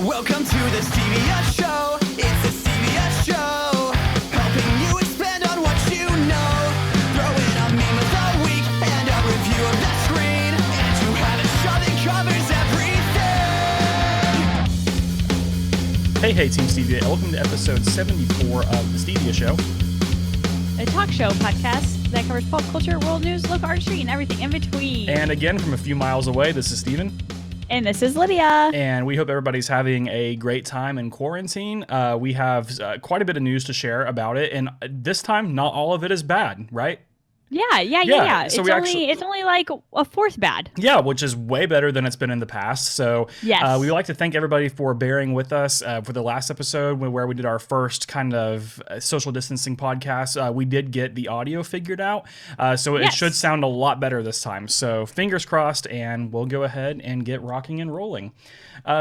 Welcome to the Stevia Show. It's the Stevia Show, helping you expand on what you know. Throw in a meme of the week and a review of the screen, and you have a show that covers everything. Hey, Team Stevia. Welcome to episode 74 of the Stevia Show. A talk show podcast that covers pop culture, world news, local artistry, and everything in between. And again, from a few miles away, this is Steven. And this is Lydia. And we hope everybody's having a great time in quarantine. We have quite a bit of news to share about it. And this time, not all of it is bad, right? Yeah. So it's only like a fourth bad. Yeah, which is way better than it's been in the past. So yes. We would like to thank everybody for bearing with us for the last episode where we did our first kind of social distancing podcast. We did get the audio figured out, so it should sound a lot better this time. So fingers crossed, and we'll go ahead and get rocking and rolling.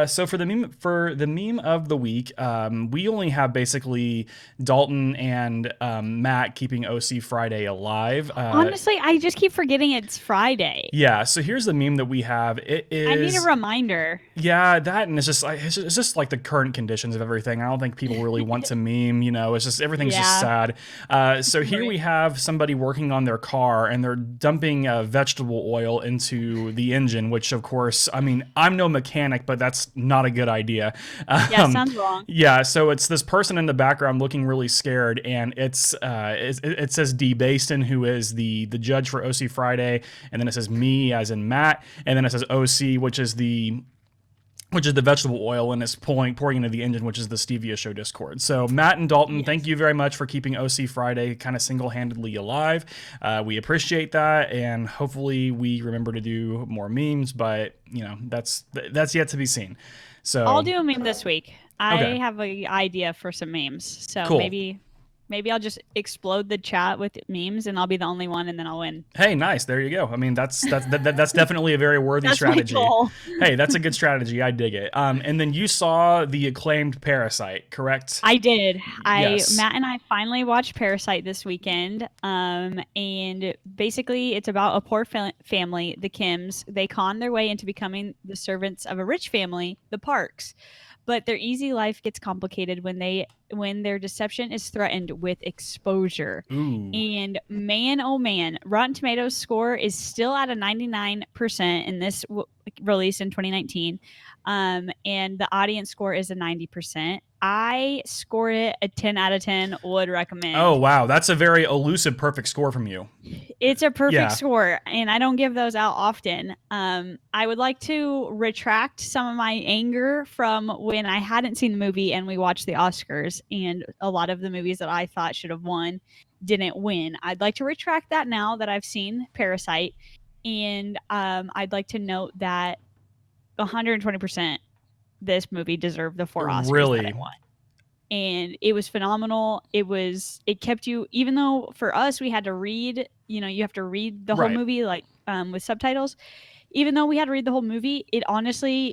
So for the meme of the week, we only have basically Dalton and Matt keeping OC Friday alive. Honestly, I just keep forgetting it's Friday. Yeah, so here's the meme that we have. It is. I need a reminder. Yeah, that, and it's just like the current conditions of everything. I don't think people really want to meme. You know, it's just everything's just sad. So here we have somebody working on their car, and they're dumping vegetable oil into the engine. Which, of course, I mean, I'm no mechanic, but that's not a good idea. Sounds wrong. Yeah, so it's this person in the background looking really scared, and it says D. Baston, who is the judge for OC Friday, and then it says me as in Matt, and then it says OC, which is the vegetable oil, and it's pouring into the engine, which is the Stevia Show Discord. So Matt and Dalton, thank you very much for keeping OC Friday kind of single-handedly alive. We appreciate that, and hopefully we remember to do more memes, but you know, that's yet to be seen. So I'll do a meme this week. I have an idea for some memes, so cool. Maybe I'll just explode the chat with memes, and I'll be the only one, and then I'll win. Hey, nice. There you go. I mean, that's definitely a very worthy strategy. My goal. Hey, that's a good strategy. I dig it. And then you saw the acclaimed Parasite, correct? I did. Yes. Matt and I finally watched Parasite this weekend. And basically, it's about a poor family, the Kims. They con their way into becoming the servants of a rich family, the Parks. But their easy life gets complicated when their deception is threatened with exposure. Ooh. And man, oh man, Rotten Tomatoes score is still at a 99% in this release in 2019. And the audience score is a 90%. I scored it a 10 out of 10, would recommend. Oh, wow. That's a very elusive perfect score from you. It's a perfect score, and I don't give those out often. I would like to retract some of my anger from when I hadn't seen the movie and we watched the Oscars, and a lot of the movies that I thought should have won didn't win. I'd like to retract that now that I've seen Parasite, and I'd like to note that 120% this movie deserved the 4 Oscars that it won. And it was phenomenal. It kept you, even though for us we had to read, you have to read the whole movie like with subtitles. Even though we had to read the whole movie, it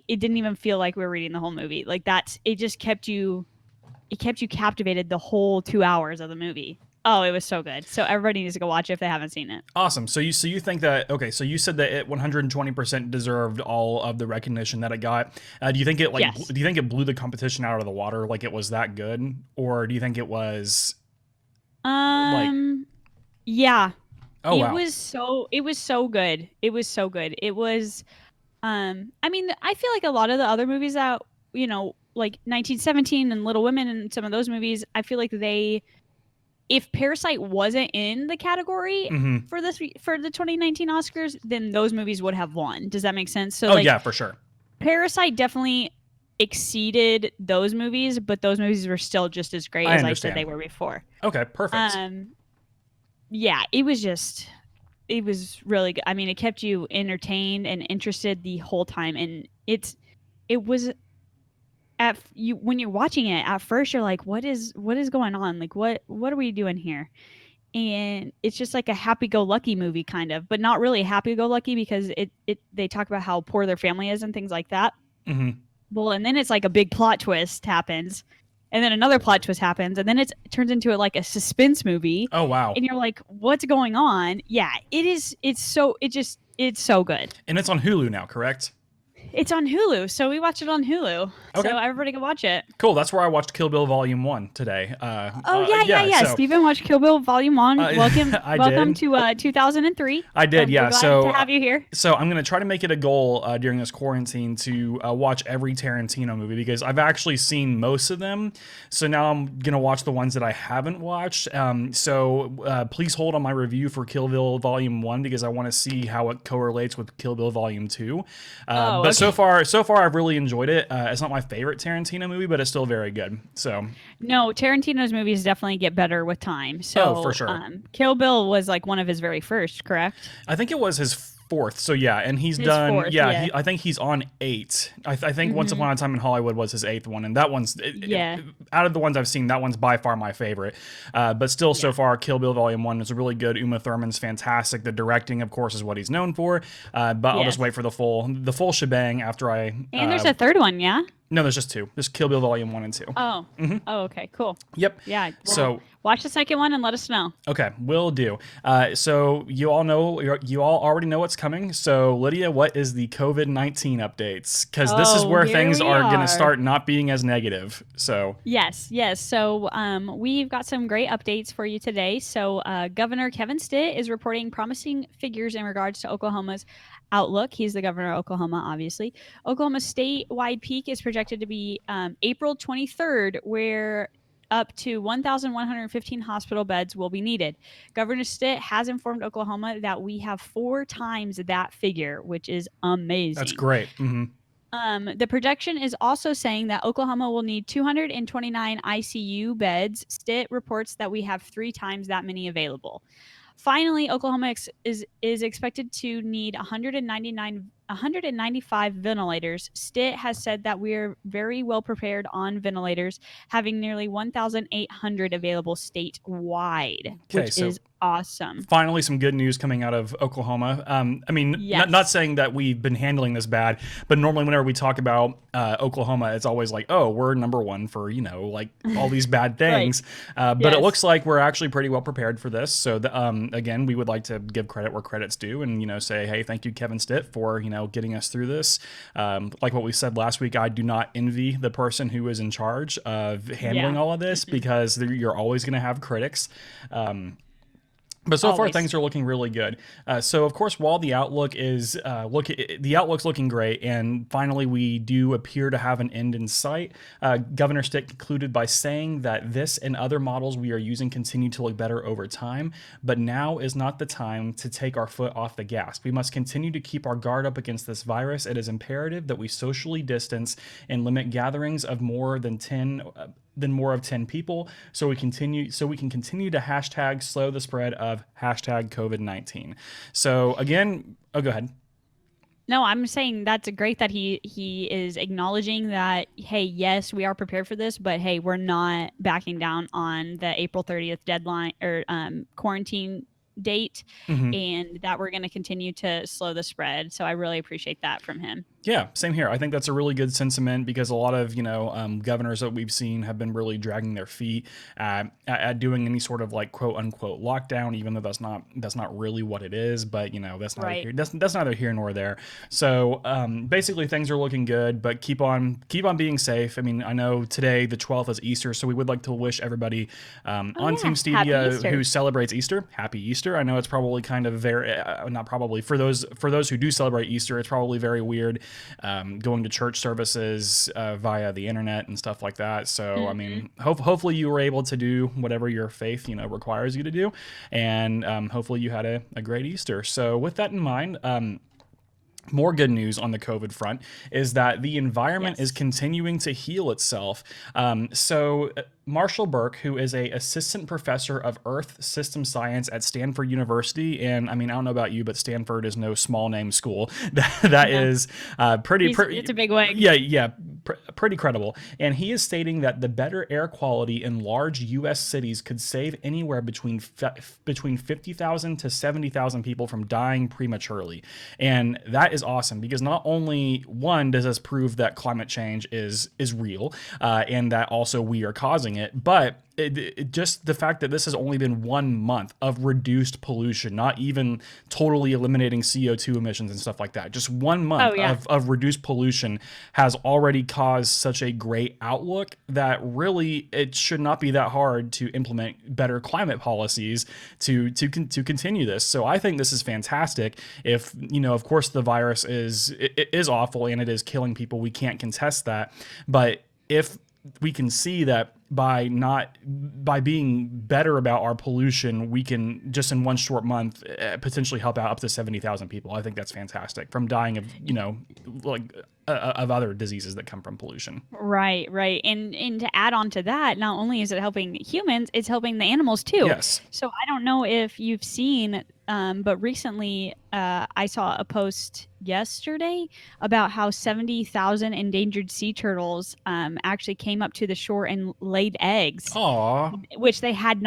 didn't even feel like we were reading the whole movie. Like it just kept you captivated the whole 2 hours of the movie. Oh, it was so good. So everybody needs to go watch it if they haven't seen it. Awesome. So you think that, okay, so you said that it 120% deserved all of the recognition that it got. Do you think it do you think it blew the competition out of the water? Like it was that good? Or do you think it was yeah. Oh, wow. It was so good. It was so good. It was I mean, I feel like a lot of the other movies that, like 1917 and Little Women and some of those movies, I feel like if Parasite wasn't in the category for the 2019 Oscars, then those movies would have won. Does that make sense? So yeah, for sure. Parasite definitely exceeded those movies, but those movies were still just as great as I said they were before. Okay, perfect. Yeah, it was really good. I mean, it kept you entertained and interested the whole time, and it was when you're watching it at first, you're like, what is going on? Like, what are we doing here? And it's just like a happy-go-lucky movie kind of, but not really happy-go-lucky because they talk about how poor their family is and things like that. Mm-hmm. Well, and then it's like a big plot twist happens, and then another plot twist happens, and then it turns into like a suspense movie. Oh, wow. And you're like, what's going on? Yeah, it is. It's so good. And it's on Hulu now, correct? It's on Hulu, so we watch it on Hulu. Okay. So everybody can watch it. Cool. That's where I watched Kill Bill Volume 1 today. Yeah. So, Steven watched Kill Bill Volume 1. Welcome, I welcome did. to 2003. I did, yeah. We're glad So to have you here. So I'm going to try to make it a goal during this quarantine to watch every Tarantino movie because I've actually seen most of them. So now I'm going to watch the ones that I haven't watched. So please hold on my review for Kill Bill Volume 1 because I want to see how it correlates with Kill Bill Volume 2. But okay. so far I've really enjoyed it. It's not my favorite Tarantino movie, but it's still very good. So No, Tarantino's movies definitely get better with time. So for sure. Kill Bill was like one of his very first, correct? I think it was his fourth. So yeah, and he's His done. fourth, yeah, yeah. I think he's on 8. I think Once Upon a Time in Hollywood was his 8th one, and that one's out of the ones I've seen, that one's by far my favorite. But still, so far, Kill Bill Volume 1 is really good. Uma Thurman's fantastic. The directing, of course, is what he's known for. But I'll just wait for the full shebang after I. And there's a third one, yeah. No, there's just 2. There's Kill Bill Volume 1 and 2. Oh. Oh, okay, cool. Yep. Yeah. So watch the second one and let us know. okay, will do. So you all already know what's coming. So Lydia, what is the COVID-19 updates? Because this is where things are going to start not being as negative. So Yes. So we've got some great updates for you today. So Governor Kevin Stitt is reporting promising figures in regards to Oklahoma's outlook. He's the governor of Oklahoma, obviously. Oklahoma's statewide peak is projected to be April 23rd, where up to 1,115 hospital beds will be needed. Governor Stitt has informed Oklahoma that we have 4 times that figure, which is amazing. that's great. The projection is also saying that Oklahoma will need 229 ICU beds. Stitt reports that we have 3 times that many available. Finally, Oklahoma is expected to need 195 ventilators. Stitt has said that we are very well prepared on ventilators, having nearly 1,800 available statewide, which is awesome. Finally, some good news coming out of Oklahoma. I mean, not saying that we've been handling this bad, but normally whenever we talk about Oklahoma, it's always like, oh, we're number one for, like all these bad things. But it looks like we're actually pretty well prepared for this. So, again, we would like to give credit where credit's due and, say, hey, thank you, Kevin Stitt, for, getting us through this. Like what we said last week, I do not envy the person who is in charge of handling all of this because you're always going to have critics. But so far, things are looking really good. So, of course, while the outlook is the outlook's looking great, and finally we do appear to have an end in sight, Governor Stitt concluded by saying that this and other models we are using continue to look better over time, but now is not the time to take our foot off the gas. We must continue to keep our guard up against this virus. It is imperative that we socially distance and limit gatherings of more than 10 people so we can continue to hashtag slow the spread of hashtag COVID-19. So again, go ahead. No, I'm saying that's great that he is acknowledging that, hey, yes, we are prepared for this, but hey, we're not backing down on the April 30th deadline or quarantine date, and that we're going to continue to slow the spread. So I really appreciate that from him. Yeah, same here. I think that's a really good sentiment because a lot of, governors that we've seen have been really dragging their feet at doing any sort of like quote unquote lockdown, even though that's not really what it is. But, that's neither here nor there. So basically things are looking good, but keep on being safe. I mean, I know today, the 12th is Easter, so we would like to wish everybody on Team Stevia who celebrates Easter, happy Easter. I know it's probably kind of very, not probably, for those who do celebrate Easter, it's probably very weird. Going to church services via the internet and stuff like that. So, I mean, hopefully you were able to do whatever your faith, requires you to do. And hopefully you had a great Easter. So with that in mind, more good news on the COVID front is that the environment is continuing to heal itself. So Marshall Burke, who is a assistant professor of Earth System Science at Stanford University, and I mean, I don't know about you, but Stanford is no small name school. That is pretty. It's a big wig. Yeah, pretty credible. And he is stating that the better air quality in large U.S. cities could save anywhere between 50,000 to 70,000 people from dying prematurely, and that is awesome because not only one does this prove that climate change is real, and that also we are causing it, but just the fact that this has only been 1 month of reduced pollution, not even totally eliminating CO2 emissions and stuff like that. Just 1 month Oh, yeah. of reduced pollution has already caused such a great outlook that really it should not be that hard to implement better climate policies to continue this. So I think this is fantastic. If, of course the virus is awful and it is killing people, we can't contest that. But if we can see that by being better about our pollution, we can just in one short month potentially help out up to 70,000 people. I think that's fantastic from dying of, of other diseases that come from pollution. Right, right. And to add on to that, not only is it helping humans, it's helping the animals too. Yes. So I don't know if you've seen, but recently I saw a post yesterday about how 70,000 endangered sea turtles actually came up to the shore and laid eggs, Aw. which they hadn't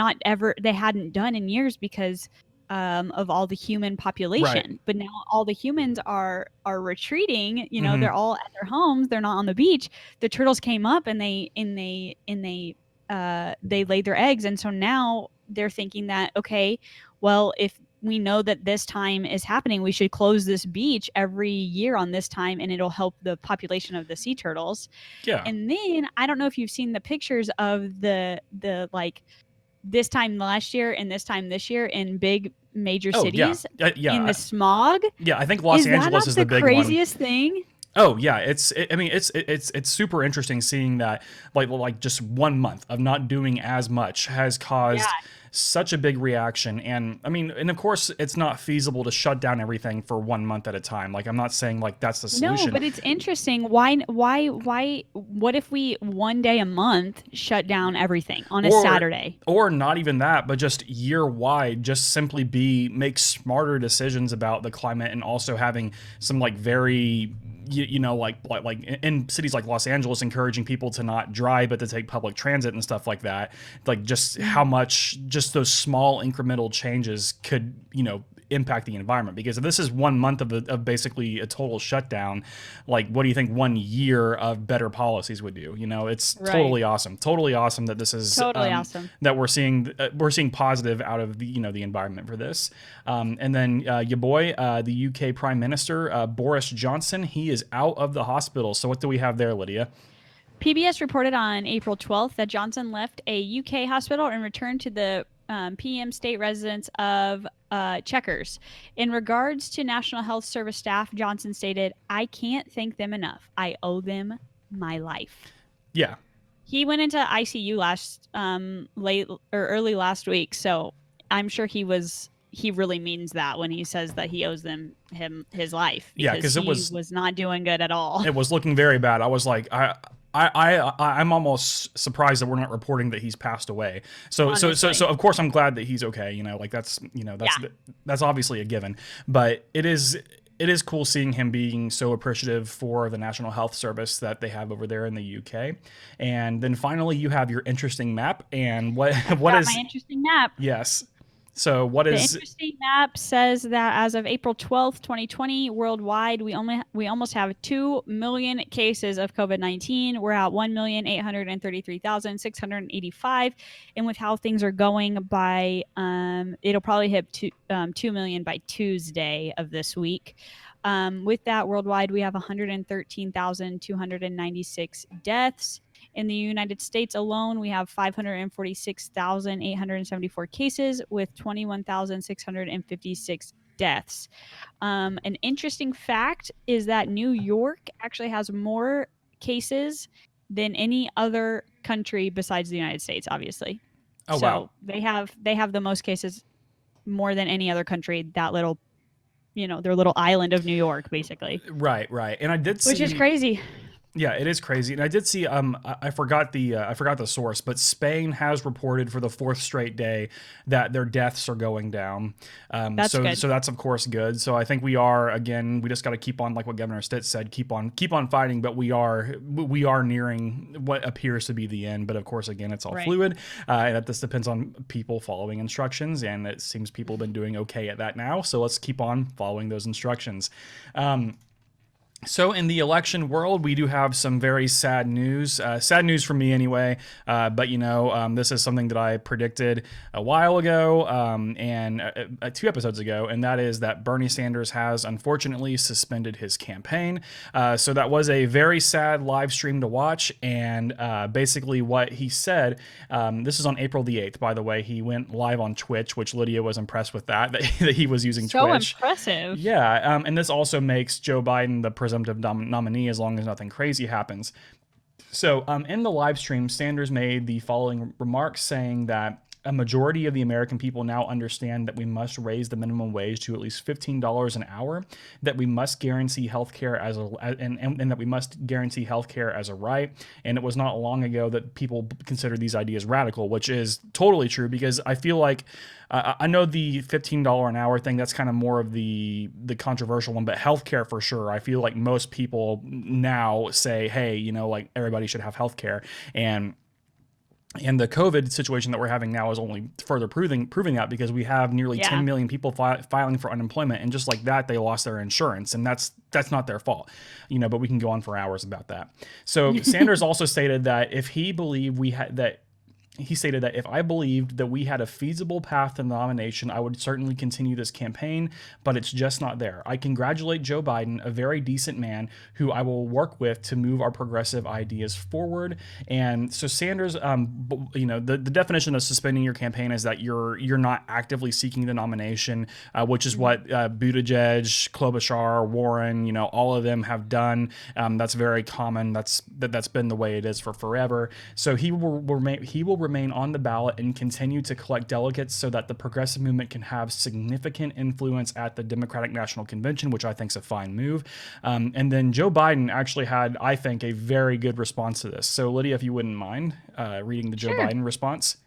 done in years because of all the human population. Right. But now all the humans are retreating. Mhm. They're all at their homes. They're not on the beach. The turtles came up and they laid their eggs, and so now they're thinking that, okay, well, if we know that this time is happening, we should close this beach every year on this time, and it'll help the population of the sea turtles. Yeah. And then I don't know if you've seen the pictures of the like this time last year and this time this year in big major Oh, yeah. cities Yeah. in the smog. Yeah, I think Los Is that Angeles not is the the big one. craziest thing? Oh yeah, it's super interesting seeing that like just 1 month of not doing as much has caused Yeah. such a big reaction. And I mean, and of course it's not feasible to shut down everything for 1 month at a time. Like I'm not saying like that's the No, solution. but it's interesting. What if we one day a month shut down everything on a Saturday? Or not even that, but just year wide, just simply make smarter decisions about the climate, and also having some like very like in cities like Los Angeles, encouraging people to not drive but to take public transit and stuff like that. Like just how much just those small incremental changes could impact the environment. Because if this is 1 month of basically a total shutdown, like what do you think 1 year of better policies would do? It's Right. totally awesome that this is Totally awesome. that we're seeing positive out of the environment for this. And then your boy, the UK Prime Minister Boris Johnson, he is out of the hospital. So what do we have there, Lydia? PBS reported on April 12th that Johnson left a UK hospital and returned to the PM state residence of Chequers. In regards to National Health Service staff, Johnson stated, "I can't thank them enough. I owe them my life." Yeah. He went into ICU early last week, so I'm sure he really means that when he says that he owes him his life. Yeah, because he was not doing good at all. It was looking very bad. I was like, I'm almost surprised that we're not reporting that he's passed away. So of course I'm glad that he's okay. Like that's that's obviously a given. But it is cool seeing him being so appreciative for the National Health Service that they have over there in the UK. And then finally, you have your interesting map. And what is my interesting map? Yes. So what is the interesting map says that as of April 12th, 2020, worldwide, we almost have 2 million cases of COVID-19. We're at 1,833,685, and with how things are going, by it'll probably hit 2 million by Tuesday of this week. With that, worldwide, we have 113,296 deaths. In the United States alone, we have 546,874 cases with 21,656 deaths. An interesting fact is that New York actually has more cases than any other country besides the United States, obviously. Oh, wow. They have the most cases, more than any other country, that little, their little island of New York, basically. Right. And I did see, which is crazy. Yeah, it is crazy. And I did see I forgot the source, but Spain has reported for the 4th straight day that their deaths are going down. That's good. So that's of course good. So I think we just got to keep on, like what Governor Stitt said, keep on fighting, but we are nearing what appears to be the end. But of course, again, it's all fluid. And that this depends on people following instructions, and it seems people have been doing okay at that now. So let's keep on following those instructions. So in the election world, we do have some very sad news. Sad news for me anyway. But this is something that I predicted a while ago and 2 episodes ago, and that is that Bernie Sanders has unfortunately suspended his campaign. So that was a very sad live stream to watch. And basically what he said, this is on April the 8th, by the way. He went live on Twitch, which Lydia was impressed with that he was using Twitch. So impressive. Yeah, and this also makes Joe Biden the presumptive nominee as long as nothing crazy happens. So in the live stream, Sanders made the following remarks saying that a majority of the American people now understand that we must raise the minimum wage to at least $15 an hour, that we must guarantee healthcare and that we must guarantee healthcare as a right. And it was not long ago that people considered these ideas radical, which is totally true, because I feel like I know the $15 an hour thing, that's kind of more of the controversial one, but healthcare for sure. I feel like most people now say, hey, like everybody should have healthcare. And the COVID situation that we're having now is only further proving that, because we have nearly 10 million people filing for unemployment, and just like that, they lost their insurance, and that's not their fault, but we can go on for hours about that. So Sanders also stated that if he stated that if I believed that we had a feasible path to the nomination, I would certainly continue this campaign, but it's just not there. I congratulate Joe Biden, a very decent man who I will work with to move our progressive ideas forward. And so Sanders, the definition of suspending your campaign is that you're not actively seeking the nomination, which is what Buttigieg, Klobuchar, Warren, all of them have done. That's very common. That's been the way it is for forever. So he will remain on the ballot and continue to collect delegates so that the progressive movement can have significant influence at the Democratic National Convention, which I think is a fine move. And then Joe Biden actually had, I think, a very good response to this. So Lydia, if you wouldn't mind reading the Joe Biden response.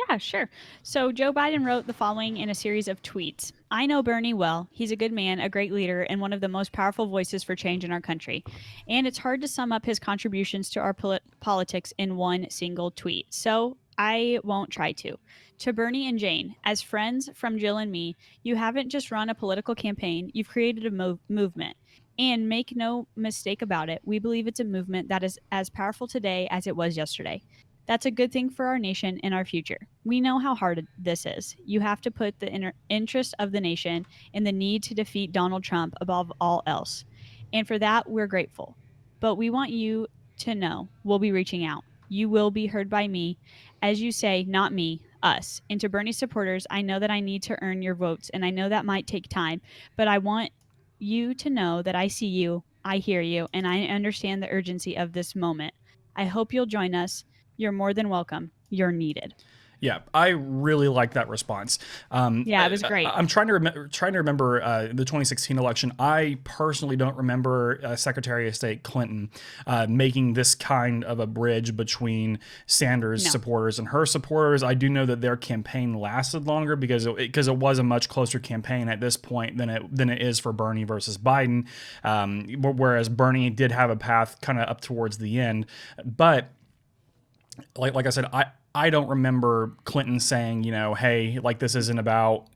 Yeah, sure. So Joe Biden wrote the following in a series of tweets. I know Bernie well. He's a good man, a great leader, and one of the most powerful voices for change in our country. And it's hard to sum up his contributions to our politics in one single tweet. So I won't try to. To Bernie and Jane, as friends from Jill and me, you haven't just run a political campaign, you've created a movement. And make no mistake about it, we believe it's a movement that is as powerful today as it was yesterday. That's a good thing for our nation and our future. We know how hard this is. You have to put the interest of the nation and the need to defeat Donald Trump above all else. And for that, we're grateful. But we want you to know we'll be reaching out. You will be heard by me. As you say, not me, us. And to Bernie supporters, I know that I need to earn your votes, and I know that might take time, but I want you to know that I see you, I hear you, and I understand the urgency of this moment. I hope you'll join us. You're more than welcome. You're needed. Yeah, I really like that response. It was great. I'm trying to remember the 2016 election. I personally don't remember Secretary of State Clinton making this kind of a bridge between Sanders' supporters and her supporters. I do know that their campaign lasted longer because it was a much closer campaign at this point than it is for Bernie versus Biden. Whereas Bernie did have a path kind of up towards the end, but like I said, I don't remember Clinton saying, hey, like this isn't about,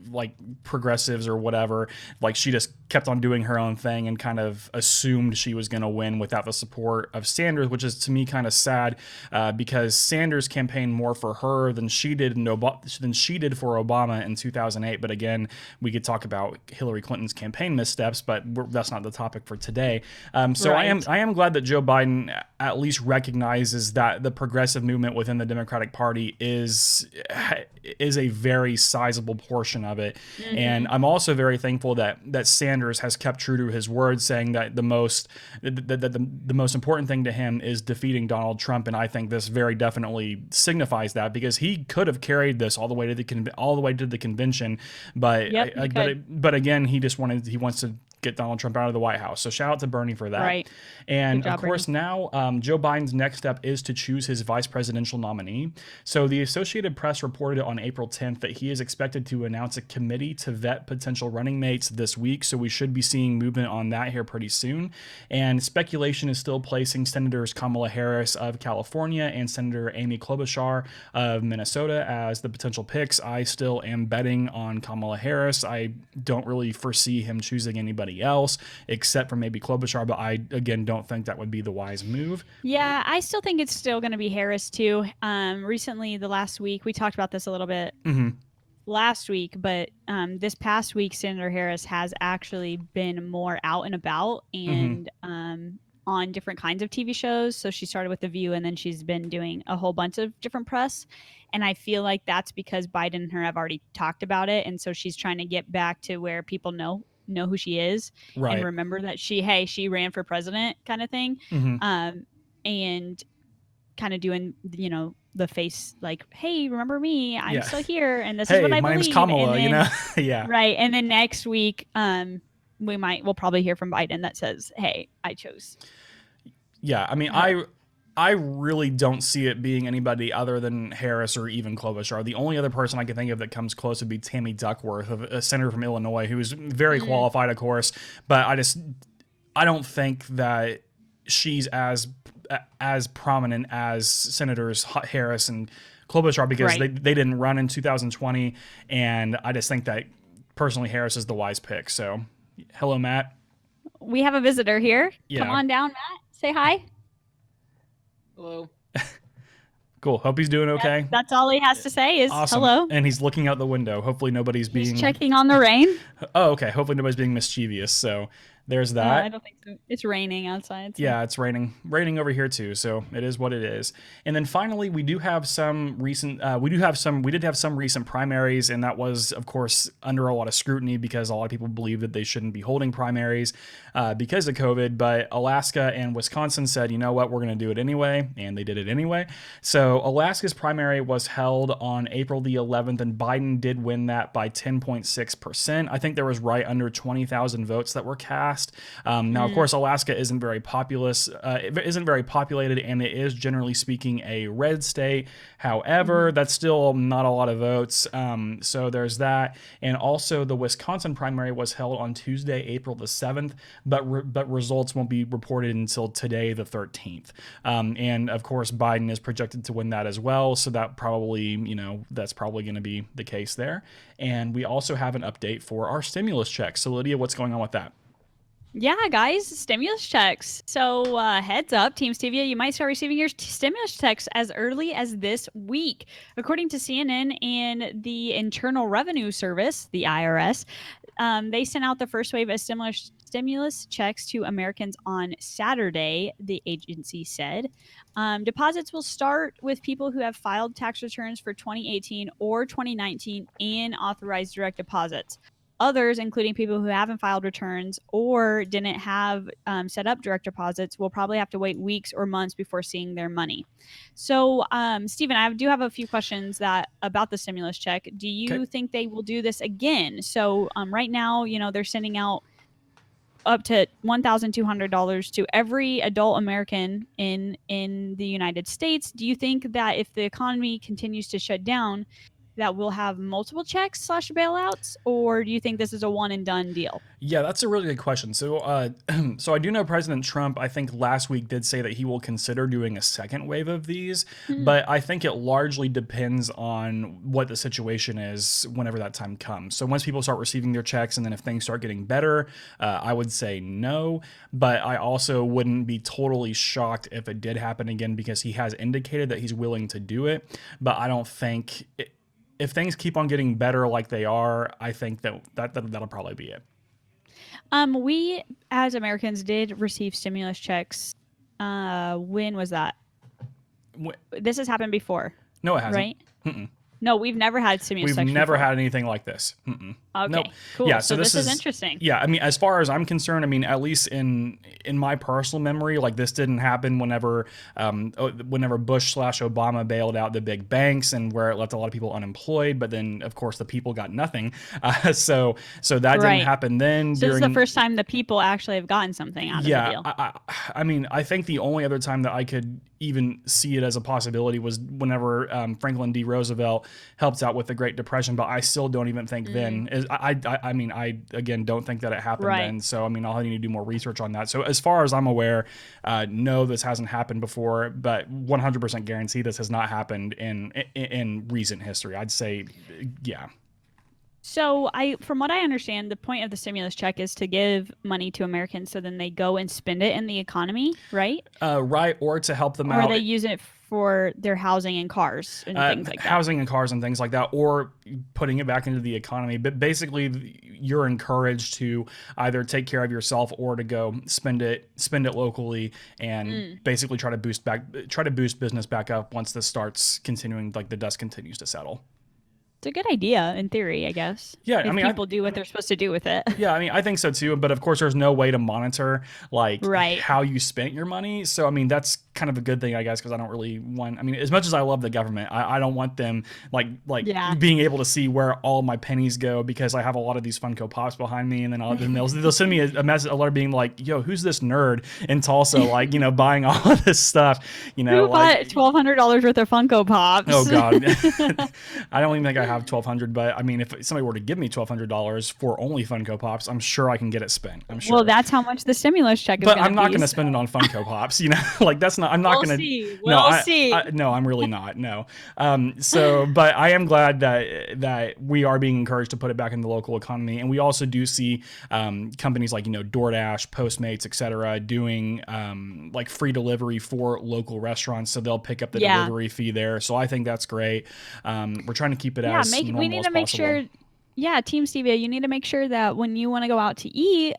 like progressives or whatever. Like she just kept on doing her own thing and kind of assumed she was going to win without the support of Sanders, which is to me kind of sad because Sanders campaigned more for her than she did for Obama in 2008. But again, we could talk about Hillary Clinton's campaign missteps, but that's not the topic for today. So right. I am glad that Joe Biden at least recognizes that the progressive movement within the Democratic Party is a very sizable portion of it. Mm-hmm. And I'm also very thankful that Sanders has kept true to his word, saying that the most important thing to him is defeating Donald Trump. And I think this very definitely signifies that, because he could have carried this all the way to the convention, but but again, he wants to get Donald Trump out of the White House. So shout out to Bernie for that. Right. And job, of course, Bernie. Now Joe Biden's next step is to choose his vice presidential nominee. So the Associated Press reported on April 10th that he is expected to announce a committee to vet potential running mates this week. So we should be seeing movement on that here pretty soon. And speculation is still placing Senators Kamala Harris of California and Senator Amy Klobuchar of Minnesota as the potential picks. I still am betting on Kamala Harris. I don't really foresee him choosing anybody anybody else except for maybe Klobuchar, but I, again, don't think that would be the wise move. Yeah, I still think it's still going to be Harris too. Recently, the last week, we talked about this a little bit last week, but this past week, Senator Harris has actually been more out and about and on different kinds of TV shows. So she started with The View, and then she's been doing a whole bunch of different press. And I feel like that's because Biden and her have already talked about it, and so she's trying to get back to where people know who she is and remember that she ran for president, kind of thing, and kind of doing the face like, hey, remember me? I'm still here, and this is what I believe. My name's Kamala, then, yeah, right. And then next week, we'll probably hear from Biden that says, hey, I chose. Yeah, I mean, I really don't see it being anybody other than Harris or even Klobuchar. The only other person I can think of that comes close would be Tammy Duckworth, a senator from Illinois, who is very qualified, of course, but I don't think that she's as prominent as Senators Harris and Klobuchar, because they didn't run in 2020, and I just think that personally Harris is the wise pick. So, hello, Matt. We have a visitor here. Yeah. Come on down, Matt. Say hi. Hello. Cool. Hope he's doing okay. That's all he has to say is awesome. Hello. And he's looking out the window. Hopefully nobody's being... He's checking on the rain. Oh, okay. Hopefully nobody's being mischievous. So there's that. I don't think so. It's raining outside. So. Yeah, it's raining over here too. So it is what it is. And then finally, we did have some recent primaries, and that was, of course, under a lot of scrutiny because a lot of people believe that they shouldn't be holding primaries because of COVID. But Alaska and Wisconsin said, you know what, we're going to do it anyway, and they did it anyway. So Alaska's primary was held on April the 11th, and Biden did win that by 10.6%. I think there was right under 20,000 votes that were cast. Now, of course, Alaska isn't very populated, and it is generally speaking a red state. However, that's still not a lot of votes. So there's that. And also the Wisconsin primary was held on Tuesday, April the 7th, but results won't be reported until today, the 13th. And of course, Biden is projected to win that as well. So that probably, that's probably going to be the case there. And we also have an update for our stimulus checks. So Lydia, what's going on with that? Yeah, guys, stimulus checks. So heads up, Team Stevia, you might start receiving your stimulus checks as early as this week. According to CNN and the Internal Revenue Service, the IRS, they sent out the first wave of stimulus checks to Americans on Saturday, the agency said. Deposits will start with people who have filed tax returns for 2018 or 2019 and authorized direct deposits. Others, including people who haven't filed returns or didn't have set up direct deposits, will probably have to wait weeks or months before seeing their money. So, Stephen, I do have a few questions about the stimulus check. Do you think they will do this again? So right now, they're sending out up to $1,200 to every adult American in the United States. Do you think that if the economy continues to shut down, that we'll have multiple checks / bailouts, or do you think this is a one and done deal? Yeah, that's a really good question. So, so I do know President Trump, I think last week did say that he will consider doing a second wave of these, but I think it largely depends on what the situation is whenever that time comes. So once people start receiving their checks, and then if things start getting better, I would say no, but I also wouldn't be totally shocked if it did happen again, because he has indicated that he's willing to do it, but I don't think... If things keep on getting better like they are, I think that'll probably be it. We, as Americans, did receive stimulus checks. When was that? This has happened before. No, it hasn't. Right? Mm-mm. No, we've never had stimulus checks. We've never before. had anything like this. Mm-mm. Okay, nope. cool. Yeah, so this is interesting. Yeah, I mean, as far as I'm concerned, I mean, at least in my personal memory, like this didn't happen whenever Bush / Obama bailed out the big banks, and where it left a lot of people unemployed. But then, of course, the people got nothing. So that didn't happen then. So this is the first time the people actually have gotten something out of the deal. I mean, I think the only other time that I could even see it as a possibility was whenever Franklin D. Roosevelt helped out with the Great Depression, but I still don't even think then. I mean, I again don't think that it happened then. So I mean, I'll need to do more research on that. So as far as I'm aware, no, this hasn't happened before, but 100% guarantee this has not happened in recent history. I'd say, yeah. So from what I understand, the point of the stimulus check is to give money to Americans so then they go and spend it in the economy, right? Right, or to help them Or out. they use it for their housing and cars and things like that. Housing and cars and things like that, or putting it back into the economy. But basically, you're encouraged to either take care of yourself or to go spend it locally and basically try to boost business back up once this starts continuing, like the dust continues to settle. It's a good idea in theory, I guess. Yeah, if people do what they're supposed to do with it. Yeah, I mean, I think so too. But of course, there's no way to monitor Right. how you spent your money. So I mean, that's kind of a good thing, I guess, because I don't really want. I mean, as much as I love the government, I don't want them being able to see where all my pennies go, because I have a lot of these Funko Pops behind me, and then they'll send me a message, a letter being like, "Yo, who's this nerd in Tulsa? Buying all of this stuff? Who bought $1,200 worth of Funko Pops? Oh God, I don't even think I have $1,200, but I mean, if somebody were to give me $1,200 for only Funko Pops, I'm sure I can get it spent. I'm sure. Well, that's how much the stimulus check is. But I'm not going to spend it on Funko Pops. That's not. I'm not going to. We'll see. No, I'm really not. No. But I am glad that we are being encouraged to put it back in the local economy, and we also do see companies like DoorDash, Postmates, etc., doing free delivery for local restaurants, so they'll pick up the delivery fee there. So I think that's great. We're trying to keep it as normal we need to make sure. Yeah, Team Stevia, you need to make sure that when you want to go out to eat,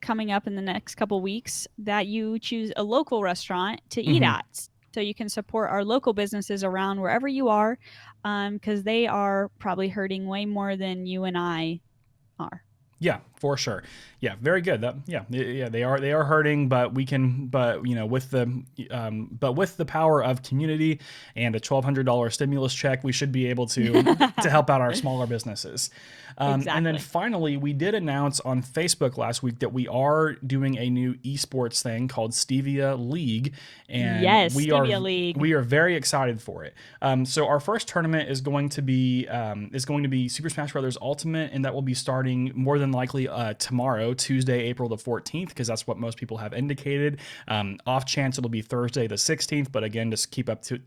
coming up in the next couple weeks, that you choose a local restaurant to eat at, so you can support our local businesses around wherever you are, because they are probably hurting way more than you and I are. Yeah, for sure. Yeah, very good. They are hurting, but with the power of community and a $1,200 stimulus check, we should be able to help out our smaller businesses. Exactly. And then finally, we did announce on Facebook last week that we are doing a new esports thing called Stevia League, and Stevia League. We are very excited for it. So our first tournament is going to be Super Smash Bros. Ultimate, and that will be starting more than likely tomorrow, Tuesday, April the 14th, because that's what most people have indicated. Off chance it'll be Thursday the 16th, but again, just keep up to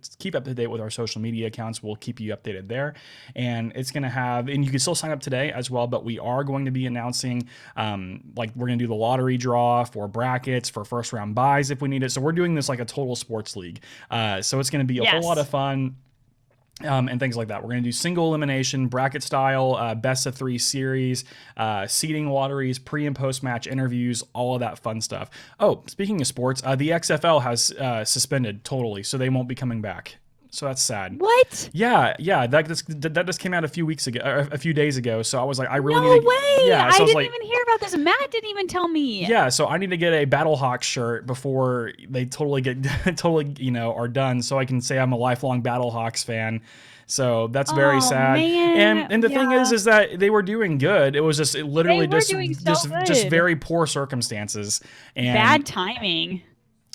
date with our social media accounts. We'll keep you updated there, and it's going to have, and you can still sign up today as well, but we are going to be announcing we're going to do the lottery draw for brackets for first round buys if we need it. So we're doing this like a total sports league. So it's going to be a whole lot of fun. And things like that. We're going to do single elimination, bracket style, best of 3 series, seeding lotteries, pre and post match interviews, all of that fun stuff. Oh, speaking of sports, the XFL has suspended totally, so they won't be coming back. So that's sad. What? Yeah. That just came out a few days ago. So I was like, I really need to. No way. Yeah, so I didn't even hear about this. Matt didn't even tell me. Yeah. So I need to get a Battlehawks shirt before they totally are done, so I can say I'm a lifelong Battlehawks fan. So that's very sad. Man. And the thing is that they were doing good. It was just just very poor circumstances and bad timing.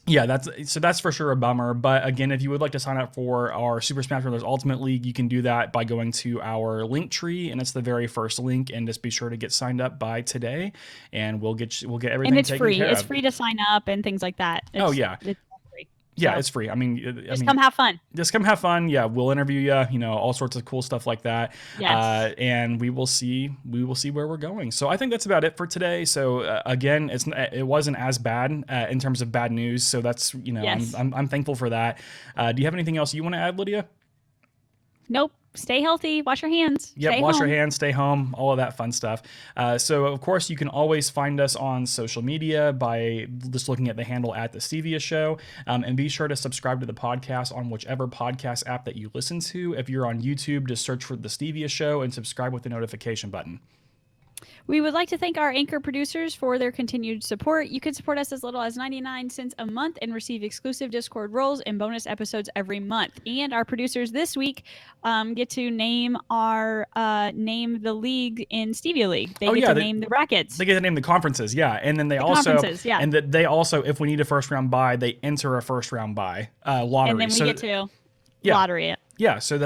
Yeah, that's for sure a bummer. But again, if you would like to sign up for our Super Smash Bros. Ultimate League, you can do that by going to our link tree, and it's the very first link. And just be sure to get signed up by today, and we'll get everything. And it's taken free. care of. It's free to sign up and things like that. It's free. Yeah, So, it's free. I mean, come have fun. Just come have fun. Yeah, we'll interview you. All sorts of cool stuff like that. Yes. And we will see where we're going. So I think that's about it for today. So again, it wasn't as bad in terms of bad news. So that's Yes. I'm thankful for that. Do you have anything else you want to add, Lydia? Nope. Stay healthy. Wash your hands. Yep, Stay wash home. your hands, stay home, all of that fun stuff. So, of course, you can always find us on social media by just looking at the handle at The Stevia Show. And be sure to subscribe to the podcast on whichever podcast app that you listen to. If you're on YouTube, just search for The Stevia Show and subscribe with the notification button. We would like to thank our anchor producers for their continued support. You can support us as little as 99 cents a month and receive exclusive Discord roles and bonus episodes every month. And our producers this week get to name the league in Stevia League. They get to name the brackets. They get to name the conferences, yeah. And then they also, if we need a first round bye, they enter a first round bye lottery. And then we get to. Yeah. lottery it. Yeah, so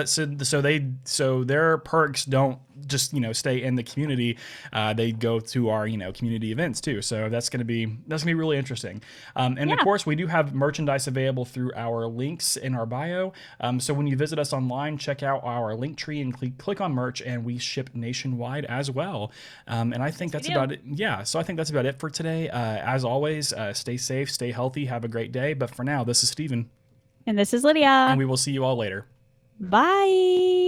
their perks don't just stay in the community. They go to our community events too. So that's gonna be really interesting. And of course, we do have merchandise available through our links in our bio. So when you visit us online, check out our link tree and click on merch, and we ship nationwide as well. And I think that's about it. Yeah, so I think that's about it for today. As always, stay safe, stay healthy, have a great day. But for now, this is Steven. And this is Lydia. And we will see you all later. Bye.